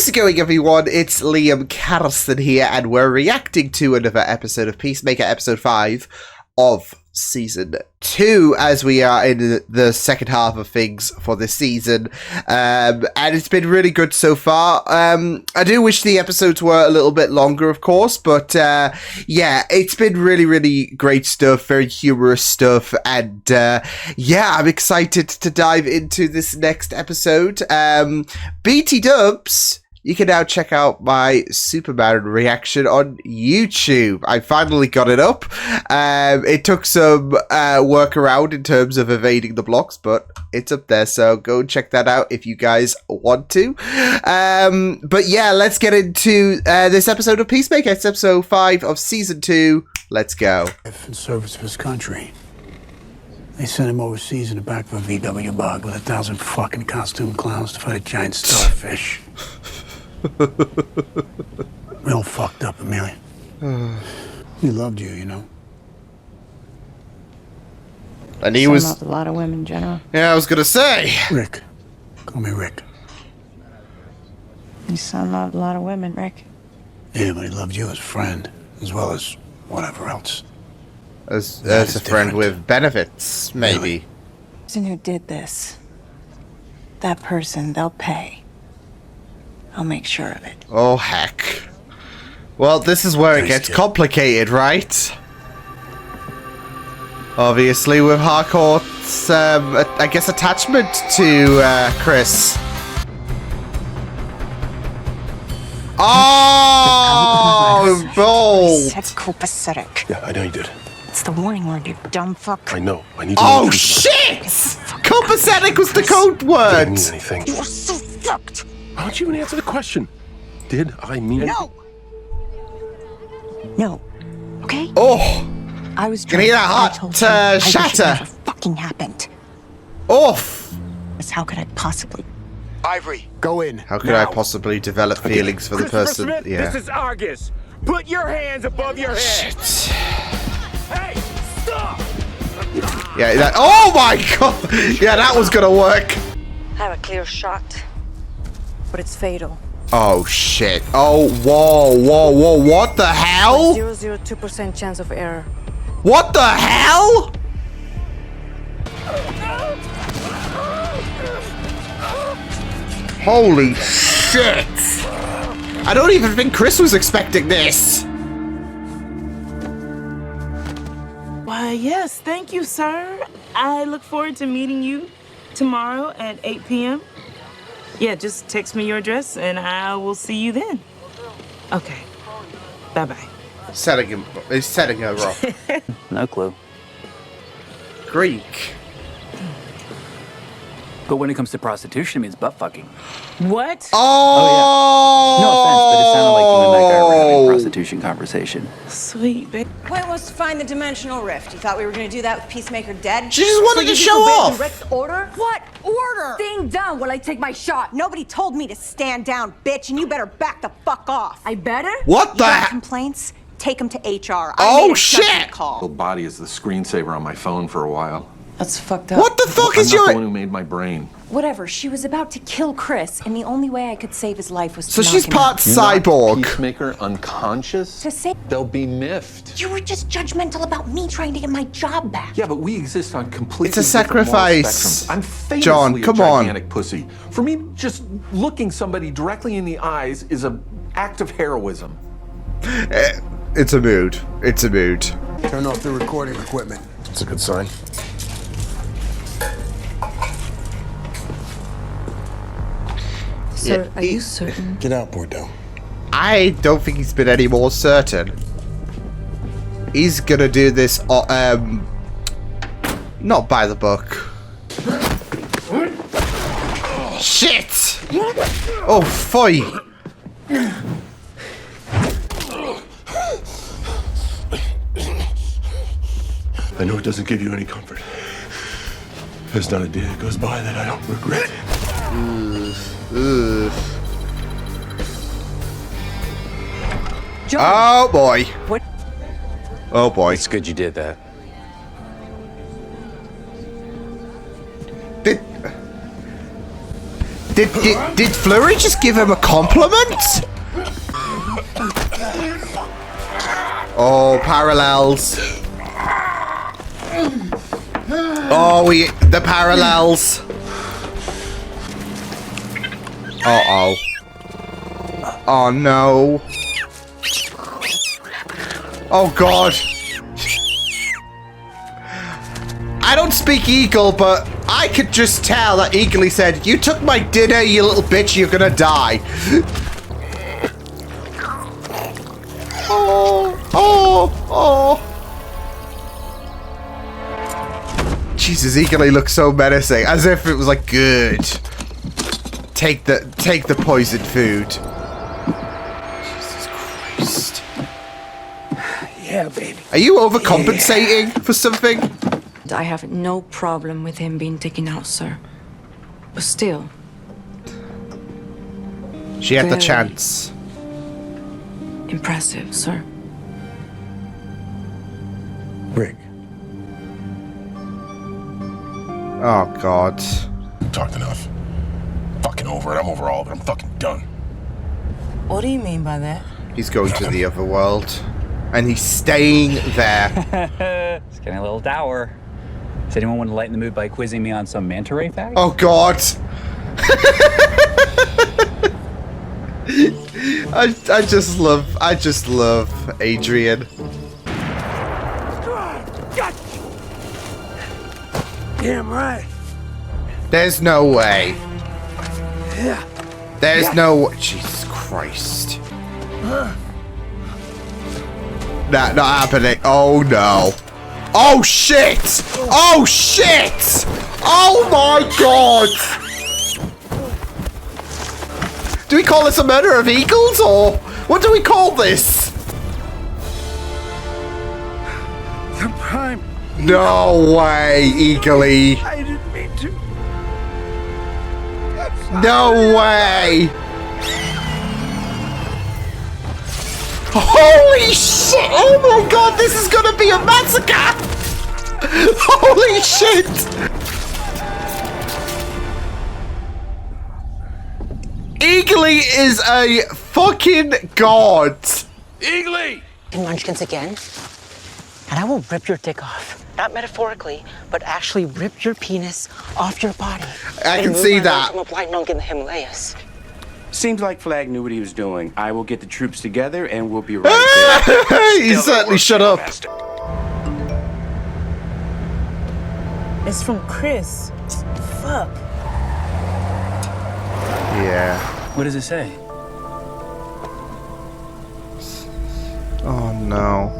How's it going, everyone? It's Liam Carlson here, and we're reacting to another episode of Peacemaker episode 5 of Season 2, as we are in the second half of things for this season. And it's been really good so far. I do wish the episodes were a little bit longer, of course, but yeah, it's been really, really great stuff, very humorous stuff, and yeah, I'm excited to dive into this next episode. BT Dubs, you can now check out my Superman reaction on YouTube. I finally got it up. It took some work around in terms of evading the blocks, but it's up there, so go and check that out if you guys want to. But yeah, let's get into this episode of Peacemaker. It's episode 5 of Season 2. Let's go. In service of his country. They sent him overseas in the back of a VW bug with 1,000 fucking costume clowns to fight a giant starfish. Real fucked up, Amelia. We loved you, you know. And he was a lot of women, General. Yeah, I was gonna say. Rick. Call me Rick. You son loved a lot of women, Rick. Yeah, but he loved you as a friend, as well as whatever else. As a friend different. with benefits, maybe. Really? The person who did this, that person, they'll pay. I'll make sure of it. Oh, heck. Well, this is where it gets complicated, right? Obviously, with Harcourt's, I guess, attachment to Chris. Oh, bold. That's copacetic. Yeah, I know you did. It's the warning word, you dumb fuck. I know. I need to Oh, know shit! Copacetic was the code word. Didn't mean anything. You are so fucked. Why don't you even answer the question? Did I mean No. No. Okay? Oh, I was can you hear that heart shatter? It never fucking happened. Oof. How could I possibly? Ivory, go in. How could I possibly develop feelings for the person? Smith, Yeah. This is Argus. Put your hands above your head. Shit. Hey, stop! Yeah, that. Oh my god! Yeah, that was gonna work. I have a clear shot, but it's fatal. Oh shit. Oh, whoa, whoa, whoa. What the hell? 0.002% chance of error. What the hell? Holy shit. I don't even think Chris was expecting this. Why, yes, thank you, sir. I look forward to meeting you tomorrow at 8 p.m. Yeah, just text me your address and I will see you then. Okay. Bye-bye. He's setting her up. No clue. Greek. But when it comes to prostitution, it means butt fucking. What? Oh! No offense, but it sounded like you and that guy were having a prostitution conversation. Sweet, babe. Point was to find the dimensional rift. You thought we were gonna do that with Peacemaker dead? She just wanted to show off. Direct order? What order? Stand down while I take my shot. Nobody told me to stand down, bitch, and you better back the fuck off. I better? What You the got heck? complaints? Take them to HR. Oh, I made a shit! judgment call. Body is the screensaver on my phone for a while. That's fucked up. What the fuck is I'm not the your... one who made my brain. Whatever. She was about to kill Chris, and the only way I could save his life was to So knock she's him part out. cyborg. Peacemaker unconscious? To say They'll be miffed. you were just judgmental about me trying to get my job back. Yeah, but we exist on completely It's a different moral sacrifice, spectrums. I'm famously John, come a on. gigantic pussy. For me, just looking somebody directly in the eyes is an act of heroism. It's a mood. It's a mood. Turn off the recording equipment. That's a good sign. Sir, are you certain? Get out, Bordeaux. I don't think he's been any more certain. He's gonna do this, not by the book. Shit! Oh, foy! I know it doesn't give you any comfort. There's not a day that goes by that I don't regret. Oh boy. What? Oh boy. It's good you did that. Did Flurry just give him a compliment? Oh, parallels. Oh, the parallels. Uh-oh. Oh, no. Oh, God. I don't speak Eagle, but I could just tell that Eagle said, "You took my dinner, you little bitch, you're gonna die." Oh. Jesus, Eagle looks so menacing, as if it was like, good. Take the poisoned food. Jesus Christ. Yeah, baby. Are you overcompensating for something? I have no problem with him being taken out, sir. But still. She had the chance. Impressive, sir. Rick. Oh, God. Talked enough. Fucking over it. I'm over all of it. I'm fucking done. What do you mean by that? He's going to the other world. And he's staying there. It's getting a little dour. Does anyone want to lighten the mood by quizzing me on some manta ray facts? Oh, God. I just love Adrian. Damn right. There's no way. Yeah. There's no... Jesus Christ. Not happening. Oh, no. Oh, shit! Oh, shit! Oh, my God! Do we call this a murder of eagles, or... What do we call this? The prime. No way, Eagle-y. I didn't mean to. No way! Holy shit! Oh my God, this is gonna be a massacre! Holy shit! Eagle-y is a fucking god! Eagle-y! Munchkins again, and I will rip your dick off. Not metaphorically, but actually rip your penis off your body. I can see that. I'm a blind monk in the Himalayas. Seems like Flag knew what he was doing. I will get the troops together and we'll be right there. He certainly shut up. It's from Chris. Fuck. Yeah. What does it say? Oh no.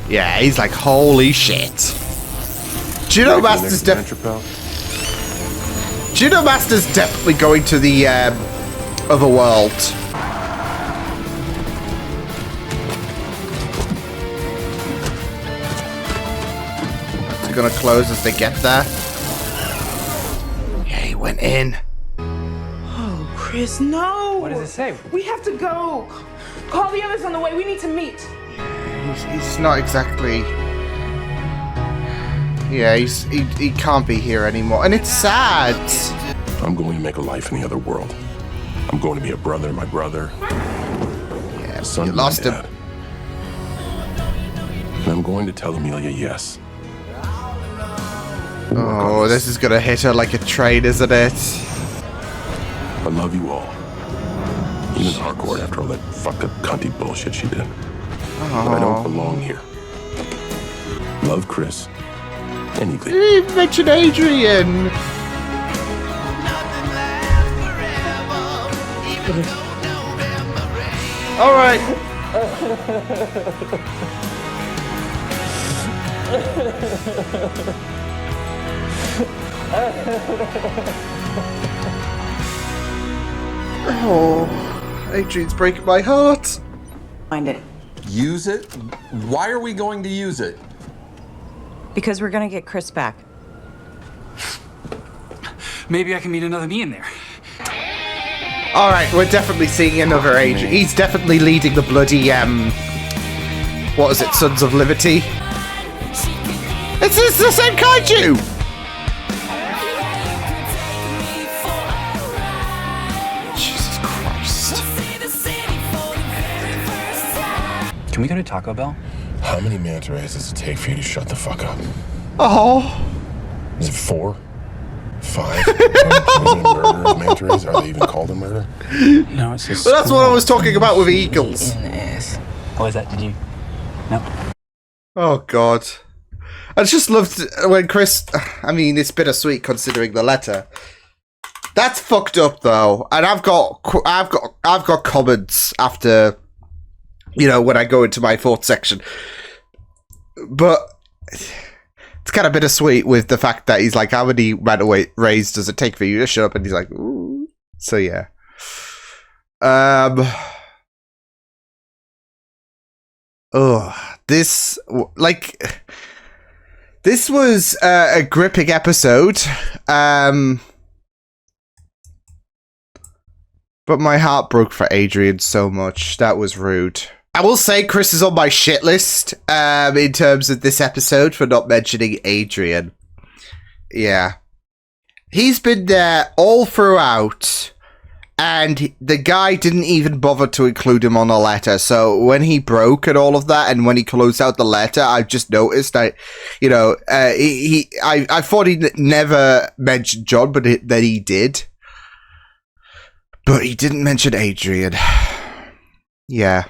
Yeah, he's like, holy shit. Judo Master's Judo Master's definitely going to the other world. It's gonna close as they get there. Yeah, he went in. Oh, Chris, no. What does it say? We have to go. Call the others on the way. We need to meet. He's not exactly... Yeah, he can't be here anymore. And it's sad. I'm going to make a life in the other world. I'm going to be a brother to my brother. Yeah, son you to my lost him. dad. And I'm going to tell Amelia yes. Oh, this is gonna hit her like a train, isn't it? I love you all. Even Harcourt after all that fucked up cunty bullshit she did. But I don't belong here. Love, Chris. And Eagle-y. You didn't even mention Adrian. All right. Oh, Adrian's breaking my heart. Find it. Use it? Why are we going to use it? Because we're gonna get Chris back. Maybe I can meet another me in there. All right, we're definitely seeing another Adrian. He's definitely leading the bloody what is it, Sons of Liberty? It's the same kaiju! Jesus Christ. Can we go to Taco Bell? How many manta rays does it take for you to shut the fuck up? Oh. Is it 4? 5? Murder of manta rays? Are they even called a murder? No, it's just. But that's what I was talking about with eagles. Oh, is that? Did you? No. Oh, God. I just loved when Chris... I mean, it's bittersweet considering the letter. That's fucked up, though. And I've got comments after, you know, when I go into my thoughts section. But it's kind of bittersweet with the fact that he's like, how many manta rays does it take for you to shut up? And he's like, ooh. So, yeah. This, like... This was a gripping episode, but my heart broke for Adrian so much. That was rude. I will say Chris is on my shit list in terms of this episode for not mentioning Adrian. Yeah. He's been there all throughout, and the guy didn't even bother to include him on the letter. So when he broke and all of that, and when he closed out the letter, I just noticed that, you know, I thought he never mentioned John, but then he did. But he didn't mention Adrian. Yeah.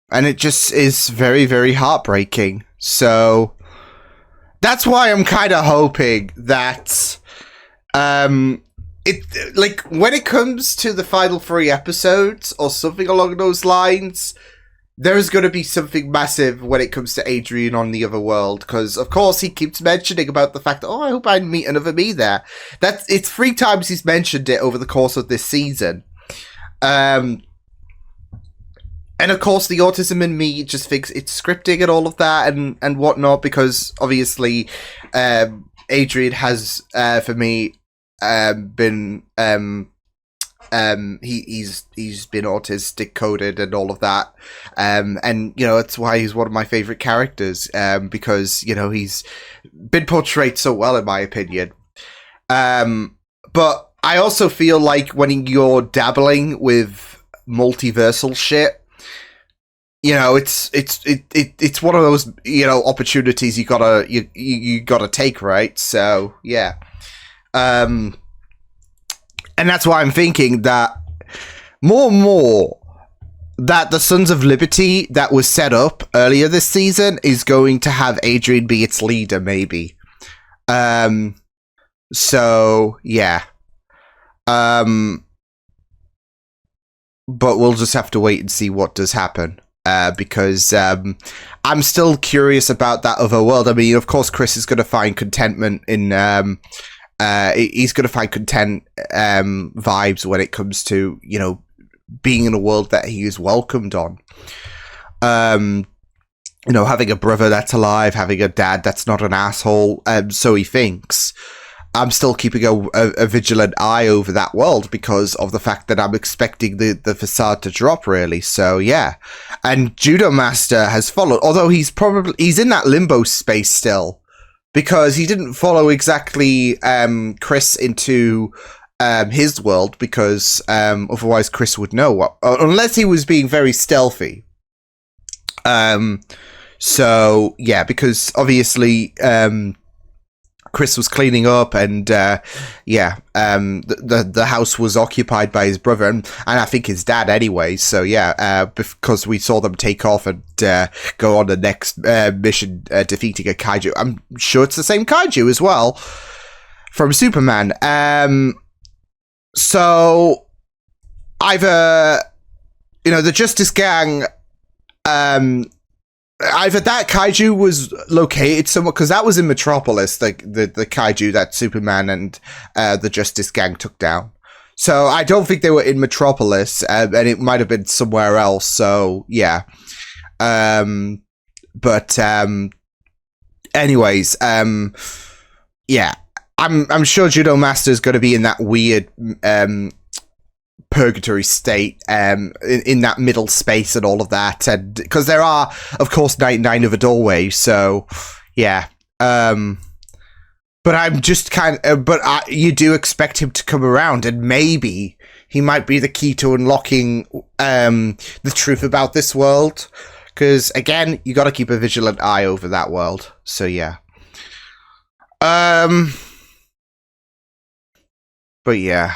And it just is very, very heartbreaking. So that's why I'm kind of hoping that, it, like, when it comes to the final 3 episodes or something along those lines, there is going to be something massive when it comes to Adrian on the other world, because of course he keeps mentioning about the fact that, oh, I hope I meet another me there. It's 3 times he's mentioned it over the course of this season. And of course the autism in me just thinks it's scripting and all of that and whatnot, because obviously Adrian has for me been he's been autistic coded and all of that, and you know, that's why he's one of my favorite characters, because, you know, he's been portrayed so well in my opinion. But I also feel like when you're dabbling with multiversal shit, you know, it's one of those, you know, opportunities you gotta take, right? So yeah. And that's why I'm thinking that more and more that the Sons of Liberty that was set up earlier this season is going to have Adrian be its leader, maybe. So yeah. But we'll just have to wait and see what does happen. Because I'm still curious about that other world. I mean, of course, Chris is going to find contentment in he's going to find content vibes when it comes to, you know, being in a world that he is welcomed on. You know, having a brother that's alive, having a dad that's not an asshole, so he thinks. I'm still keeping a vigilant eye over that world because of the fact that I'm expecting the facade to drop, really. So, yeah. And Judo Master has followed, although he's in that limbo space still, because he didn't follow exactly Chris into his world, because otherwise Chris would know what, unless he was being very stealthy. So yeah, because obviously Chris was cleaning up, and yeah, the house was occupied by his brother and I think his dad anyway. So yeah, because we saw them take off and go on the next mission, defeating a kaiju. I'm sure it's the same kaiju as well from Superman. So either, you know, the Justice Gang, either that kaiju was located somewhere, because that was in Metropolis, the kaiju that Superman and the Justice Gang took down. So I don't think they were in Metropolis, and it might have been somewhere else. So yeah, but anyways, yeah, I'm sure Judo Master is going to be in that weird purgatory state, in that middle space and all of that, and because there are, of course, 99 of a doorway, so yeah. But I'm just you do expect him to come around, and maybe he might be the key to unlocking the truth about this world. Because again, you got to keep a vigilant eye over that world. So yeah. But yeah,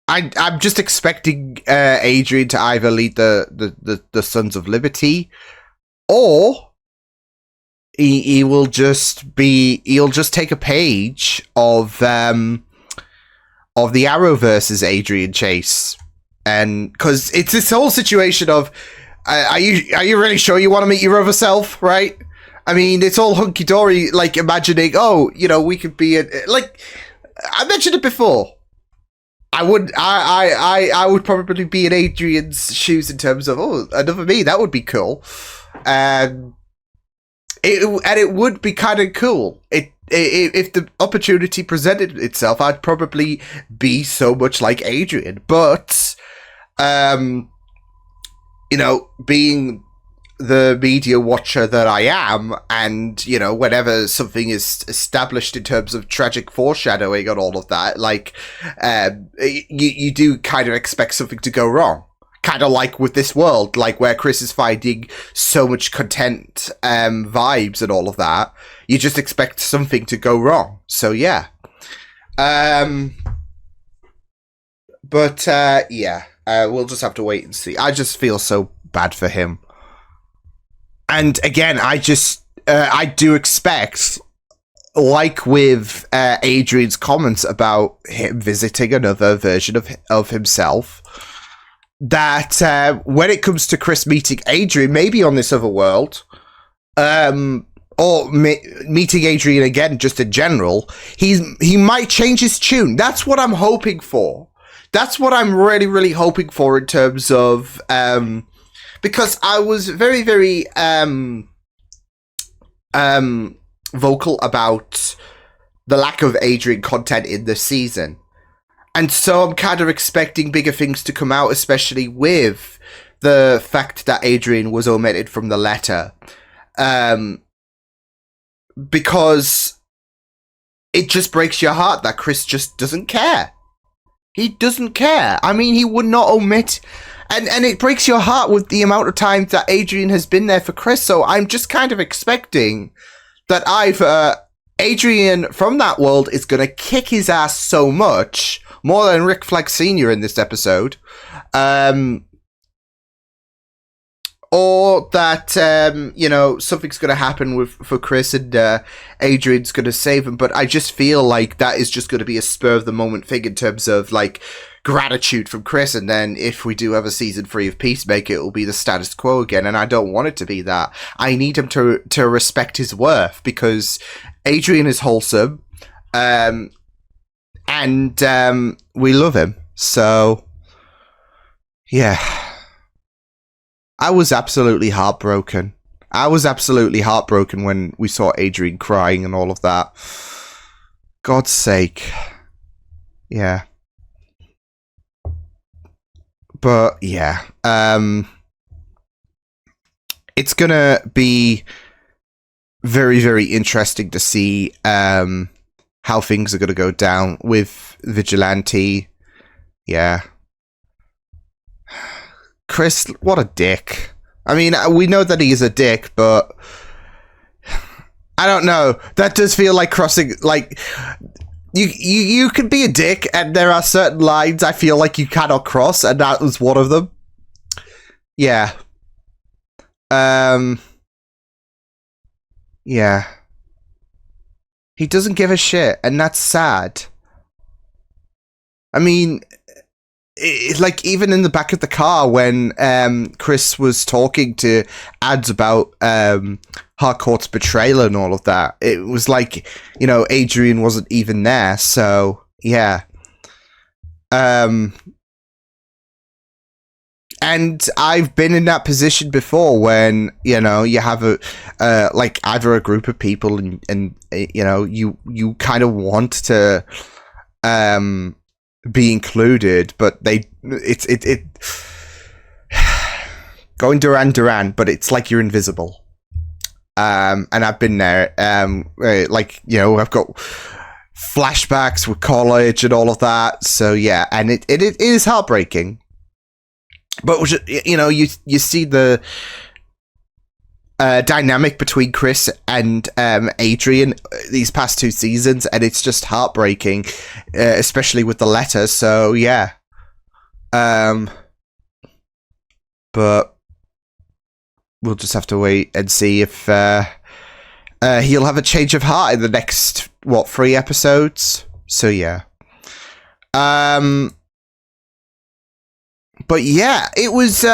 I'm just expecting Adrian to either lead the Sons of Liberty, or he'll just take a page of the Arrowverse's Adrian Chase, and because it's this whole situation of are you really sure you want to meet your other self, right? I mean, it's all hunky dory, like imagining, oh, you know, we could be like I mentioned it before. I would probably be in Adrian's shoes in terms of, oh, another me, that would be cool. It would be kind of cool. If the opportunity presented itself, I'd probably be so much like Adrian. But, you know, being the media watcher that I am, and, you know, whenever something is established in terms of tragic foreshadowing and all of that, like, you do kind of expect something to go wrong. Kind of like with this world, like where Chris is finding so much content, vibes and all of that. You just expect something to go wrong. So yeah. But yeah, we'll just have to wait and see. I just feel so bad for him. And again, I do expect, like with Adrian's comments about him visiting another version of himself, that when it comes to Chris meeting Adrian, maybe on this other world, or meeting Adrian again, just in general, he might change his tune. That's what I'm hoping for. That's what I'm really, really hoping for in terms of, because I was very, very vocal about the lack of Adrian content in this season. And so I'm kind of expecting bigger things to come out, especially with the fact that Adrian was omitted from the letter. Because it just breaks your heart that Chris just doesn't care. He doesn't care. I mean, he would not omit. And it breaks your heart with the amount of time that Adrian has been there for Chris. So I'm just kind of expecting that either Adrian from that world is going to kick his ass so much, more than Rick Flag Sr. in this episode, or that, you know, something's going to happen for Chris and Adrian's going to save him. But I just feel like that is just going to be a spur of the moment thing in terms of, like, gratitude from Chris. And then if we do have a season 3 of Peacemaker, it will be the status quo again. And I don't want it to be that. I need him to respect his worth, because Adrian is wholesome. And we love him. So, yeah. I was absolutely heartbroken. I was absolutely heartbroken when we saw Adrian crying and all of that. God's sake. Yeah. But, yeah. It's gonna be very, very interesting to see how things are going to go down with Vigilante. Yeah. Chris, what a dick. I mean, we know that he's a dick, but I don't know. That does feel like crossing, like, you could be a dick, and there are certain lines I feel like you cannot cross, and that was one of them. Yeah. Yeah. He doesn't give a shit, and that's sad. I mean, it's like, even in the back of the car when Chris was talking to Ads about Harcourt's betrayal and all of that, it was like, you know, Adrian wasn't even there, so, yeah. And I've been in that position before when, you know, you have like either a group of people and you know, you kind of want to be included, but it's going Duran, but it's like you're invisible. And I've been there. Like, you know, I've got flashbacks with college and all of that. So yeah, and it is heartbreaking. But you know, you see the dynamic between Chris and Adrian these past 2 seasons, and it's just heartbreaking, especially with the letter. So yeah, but we'll just have to wait and see if he'll have a change of heart in the next 3 episodes. So yeah, but yeah, it was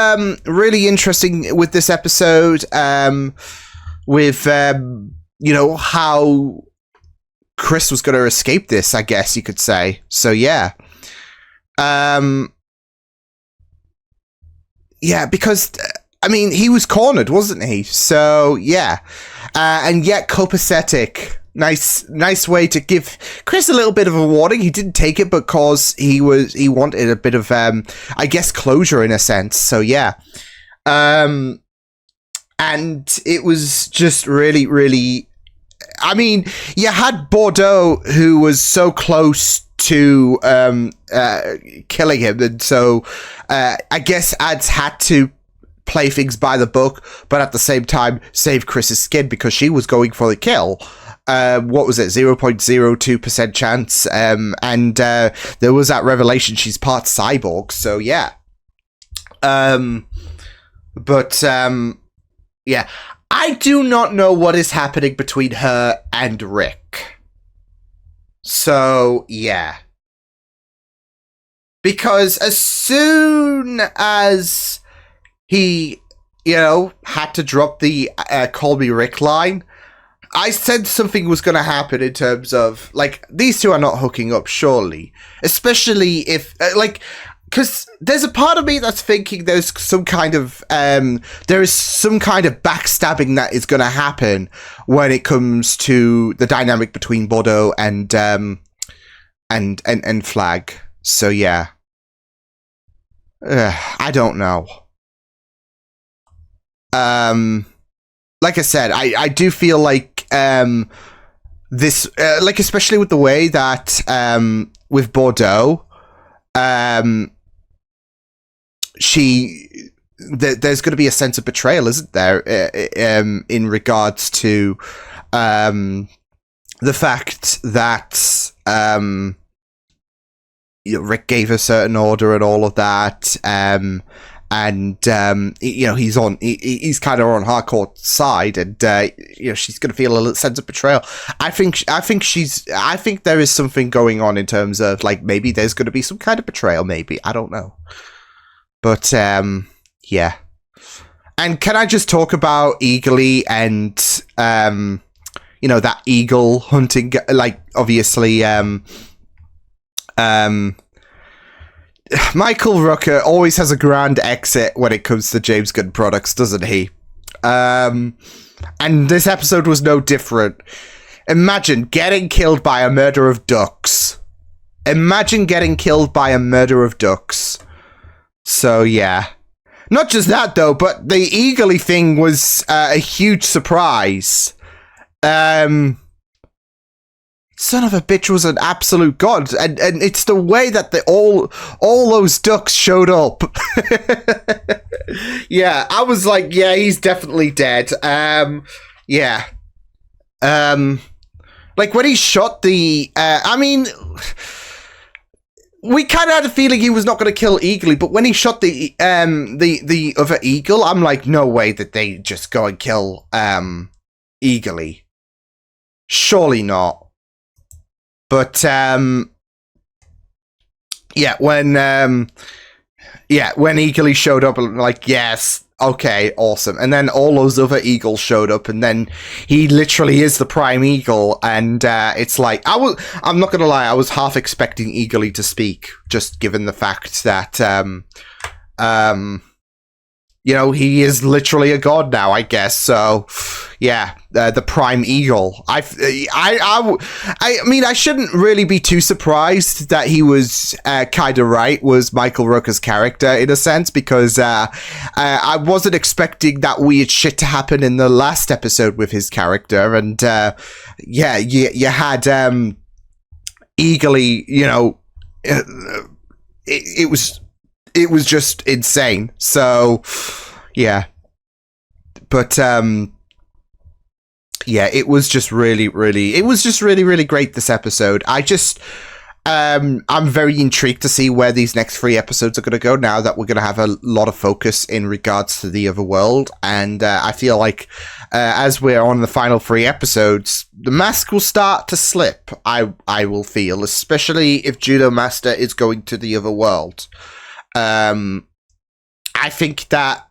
really interesting with this episode, with you know, how Chris was going to escape this, I guess you could say. So yeah, yeah, because I mean, he was cornered, wasn't he? So yeah, and yet copacetic. Nice way to give Chris a little bit of a warning. He didn't take it because he wanted a bit of I guess closure in a sense. So yeah, and it was just really, really. I mean, you had Bordeaux, who was so close to killing him, and so I guess ads had to play things by the book, but at the same time save Chris's skin because she was going for the kill. What was it? 0.02% chance. And there was that revelation she's part cyborg. So yeah. But yeah, I do not know what is happening between her and Rick. So yeah. Because as soon as he, you know, had to drop the Call Me Rick line, I said something was going to happen in terms of, like, these two are not hooking up, surely. Especially if, like, because there's a part of me that's thinking there's some kind of, there is some kind of backstabbing that is going to happen when it comes to the dynamic between Bordeaux and Flag. So, yeah. I don't know. Like I said, I do feel like this, like, especially with the way that with Bordeaux, there's going to be a sense of betrayal, isn't there? In regards to the fact that you know, Rick gave a certain order and all of that, and you know, he's kind of on hardcore side, and you know, she's gonna feel a little sense of betrayal. I think there is something going on in terms of, like, maybe there's gonna be some kind of betrayal. Maybe, I don't know, but yeah. And can I just talk about Eagly and you know, that eagle hunting? Like, obviously, Michael Rooker always has a grand exit when it comes to James Gunn products, doesn't he? And this episode was no different. Imagine getting killed by a murder of ducks. Imagine getting killed by a murder of ducks. So, yeah. Not just that, though, but the Eagly thing was a huge surprise. Son of a bitch was an absolute god, and it's the way that all those ducks showed up. Yeah, I was like, yeah, he's definitely dead. Yeah. Like, when he shot the, I mean, we kind of had a feeling he was not going to kill Eagly, but when he shot the other eagle, I'm like, no way that they just go and kill Eagly. Surely not. But yeah, when Eagly showed up, I'm like, yes, okay, awesome. And then all those other eagles showed up, and then he literally is the prime eagle, and it's like, I'm not gonna lie, I was half expecting Eagly to speak, just given the fact that you know, he is literally a god now, I guess. So, yeah, the Prime Eagle. I mean, I shouldn't really be too surprised that he was kind of right, was Michael Rooker's character, in a sense, because I wasn't expecting that weird shit to happen in the last episode with his character. And, yeah, you had Eagerly, you know, it was just insane. So, yeah. But, yeah, it was just really great, this episode. I'm very intrigued to see where these next 3 episodes are going to go now that we're going to have a lot of focus in regards to the other world. And I feel like as we're on the final 3 episodes, the mask will start to slip, I will feel, especially if Judo Master is going to the other world. I think that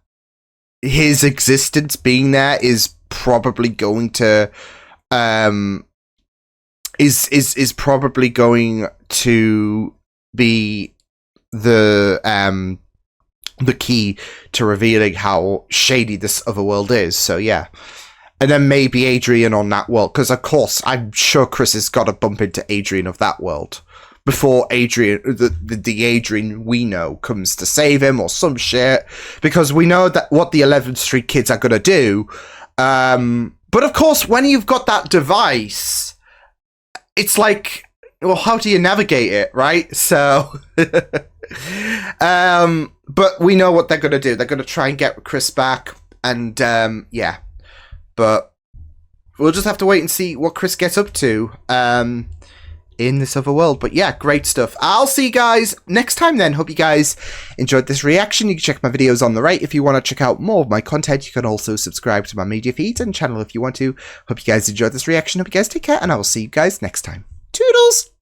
his existence being there is probably going to is probably going to be the key to revealing how shady this other world is. So yeah. And then maybe Adrian on that world, because of course I'm sure Chris has got to bump into Adrian of that world before Adrian, the Adrian we know, comes to save him or some shit, because we know that what the 11th Street kids are going to do. But of course, when you've got that device, it's like, well, how do you navigate it, right? So, but we know what they're going to do. They're going to try and get Chris back, and yeah. But we'll just have to wait and see what Chris gets up to in this other world. But yeah, great stuff. I'll see you guys next time then. Hope you guys enjoyed this reaction. You can check my videos on the right if you want to check out more of my content. You can also subscribe to my media feeds and channel if you want to. Hope you guys enjoyed this reaction. Hope you guys take care, and I will see you guys next time. Toodles!